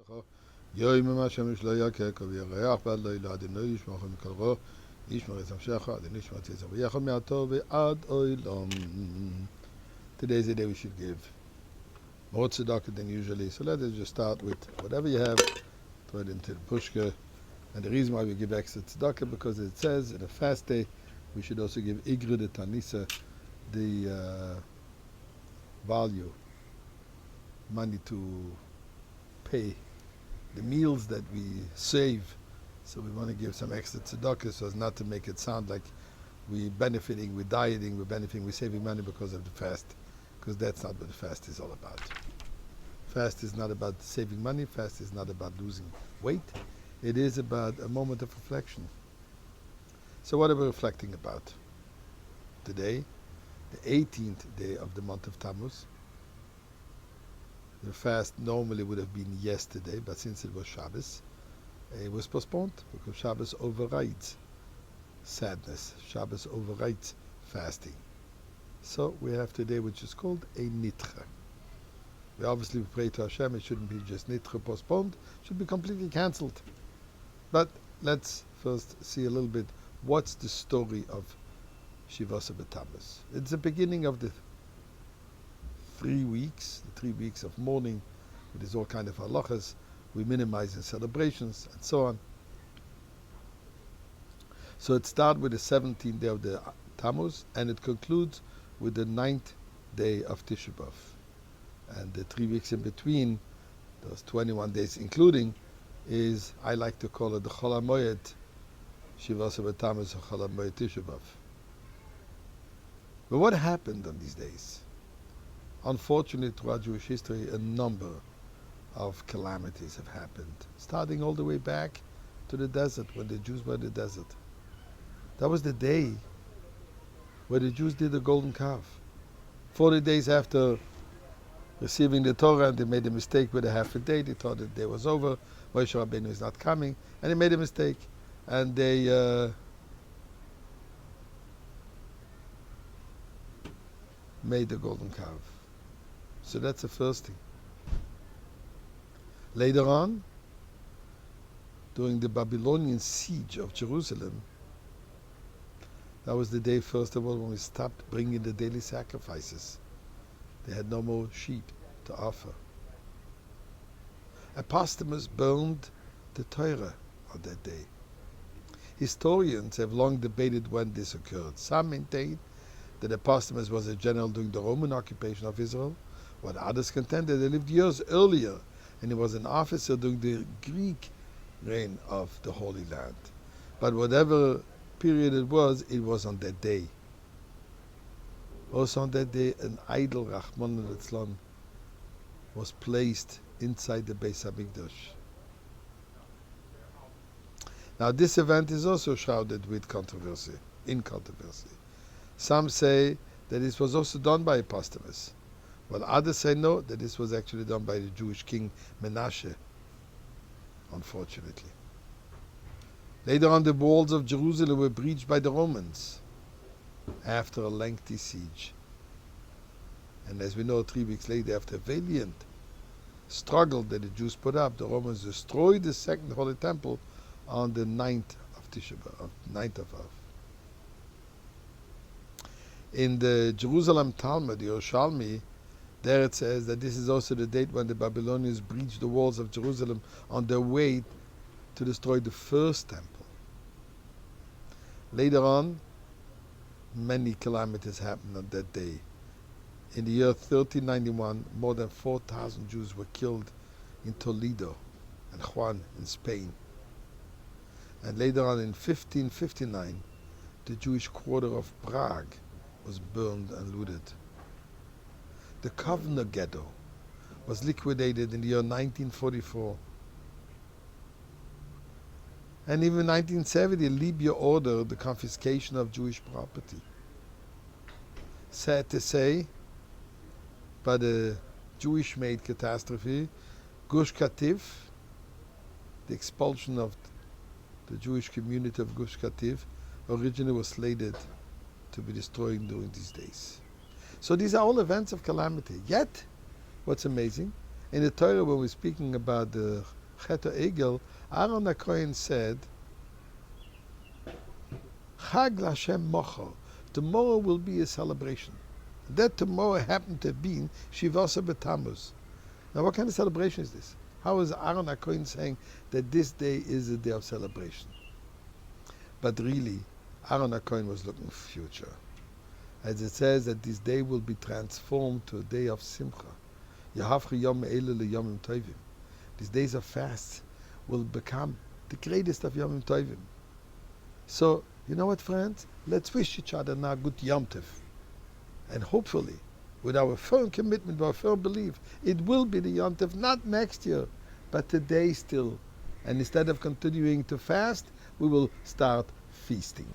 Bracha. Yoim Hashem Shlo Yakek V'Yareach B'Ad Lo Ilad Adonai Yishmach Mikol Ro Yishmach Es Hamshecha Adonai Yishmach Tzedek V'Yachol Me'ato V'Ad Olam. Today's the day we should give more tzedakah than usually. So let us just start with whatever you have, throw it into the pushka. And the reason why we give extra tzedakah, because it says in a fast day we should also give igru de tanisa, the value, money to pay the meals that we save. So we want to give some extra tzedakah so as not to make it sound like we're benefiting, we're dieting, we're benefiting, we're saving money because of the fast. Because that's not what the fast is all about. Fast is not about saving money. Fast is not about losing weight. It is about a moment of reflection. So what are we reflecting about? Today, the 18th day of the month of Tammuz. The fast normally would have been yesterday, but since it was Shabbos, it was postponed because Shabbos overrides sadness. Shabbos overrides fasting. So we have today which is called a nitcha. We obviously pray to Hashem, it shouldn't be just nitcha postponed, it should be completely cancelled. But let's first see a little bit what's the story of Shivasa B'Tammuz. It's the beginning of the 3 weeks, the 3 weeks of mourning. It is all kind of halachas. We minimize in celebrations and so on. So it starts with the 17th day of the Tammuz and it concludes with the 9th day of Tisha B'Av. And the 3 weeks in between, those 21 days including, is, I like to call it the Chol HaMoed, Shivasa B'Tammuz, Chol HaMoed Tisha B'Av. But what happened on these days? Unfortunately, throughout Jewish history, a number of calamities have happened, starting all the way back to the desert, when the Jews were in the desert. That was the day where the Jews did the golden calf. 40 days after receiving the Torah, they made a mistake with a half a day. They thought the day was over. Moshe Rabbeinu is not coming. And they made a mistake. And they made the golden calf. So that's the first thing. Later on, during the Babylonian siege of Jerusalem, that was the day, first of all, when we stopped bringing the daily sacrifices. They had no more sheep to offer. Apostamus burned the Torah on that day. Historians have long debated when this occurred. Some maintain that Apostamus was a general during the Roman occupation of Israel, while others contend that he lived years earlier and he was an officer during the Greek reign of the Holy Land. But whatever period it was on that day. Also on that day, an idol, Rahman al-Islam, was placed inside the Beis HaMikdash. Now this event is also shrouded with controversy. Some say that this was also done by Apostamus, while others say no, that this was actually done by the Jewish king Menashe, unfortunately. Later on, the walls of Jerusalem were breached by the Romans after a lengthy siege. And as we know, 3 weeks later, after a valiant struggle that the Jews put up, the Romans destroyed the second Holy Temple on the 9th of Tisha B'Av, 9th of Av. In the Jerusalem Talmud, the Yerushalmi, there it says that this is also the date when the Babylonians breached the walls of Jerusalem on their way to destroy the first temple. Later on, many calamities happened on that day. In the year 1391, more than 4,000 Jews were killed in Toledo and Juan in Spain. And later on in 1559, the Jewish quarter of Prague was burned and looted. The Kovno ghetto was liquidated in the year 1944. And even in 1970, Libya ordered the confiscation of Jewish property. Sad to say, but a Jewish-made catastrophe, Gush Katif, the expulsion of the Jewish community of Gush Katif, originally was slated to be destroyed during these days. So these are all events of calamity. Yet, what's amazing, in the Torah when we're speaking about the Chet Egel, Aaron HaKohen said, Chag L'Hashem Mocho. Tomorrow will be a celebration. That tomorrow happened to have been Shivasa B'Tammuz. Now, what kind of celebration is this? How is Aaron HaKohen saying that this day is a day of celebration? But really, Aaron HaKohen was looking for future. As it says that this day will be transformed to a day of Simcha. Yahavchi Yom Eile LeYomim Tovim. These days of fast will become the greatest of Yomim Tovim. So, you know what, friends? Let's wish each other now good Yom Tov. And hopefully, with our firm commitment, our firm belief, it will be the Yom Tov, not next year, but today still. And instead of continuing to fast, we will start feasting.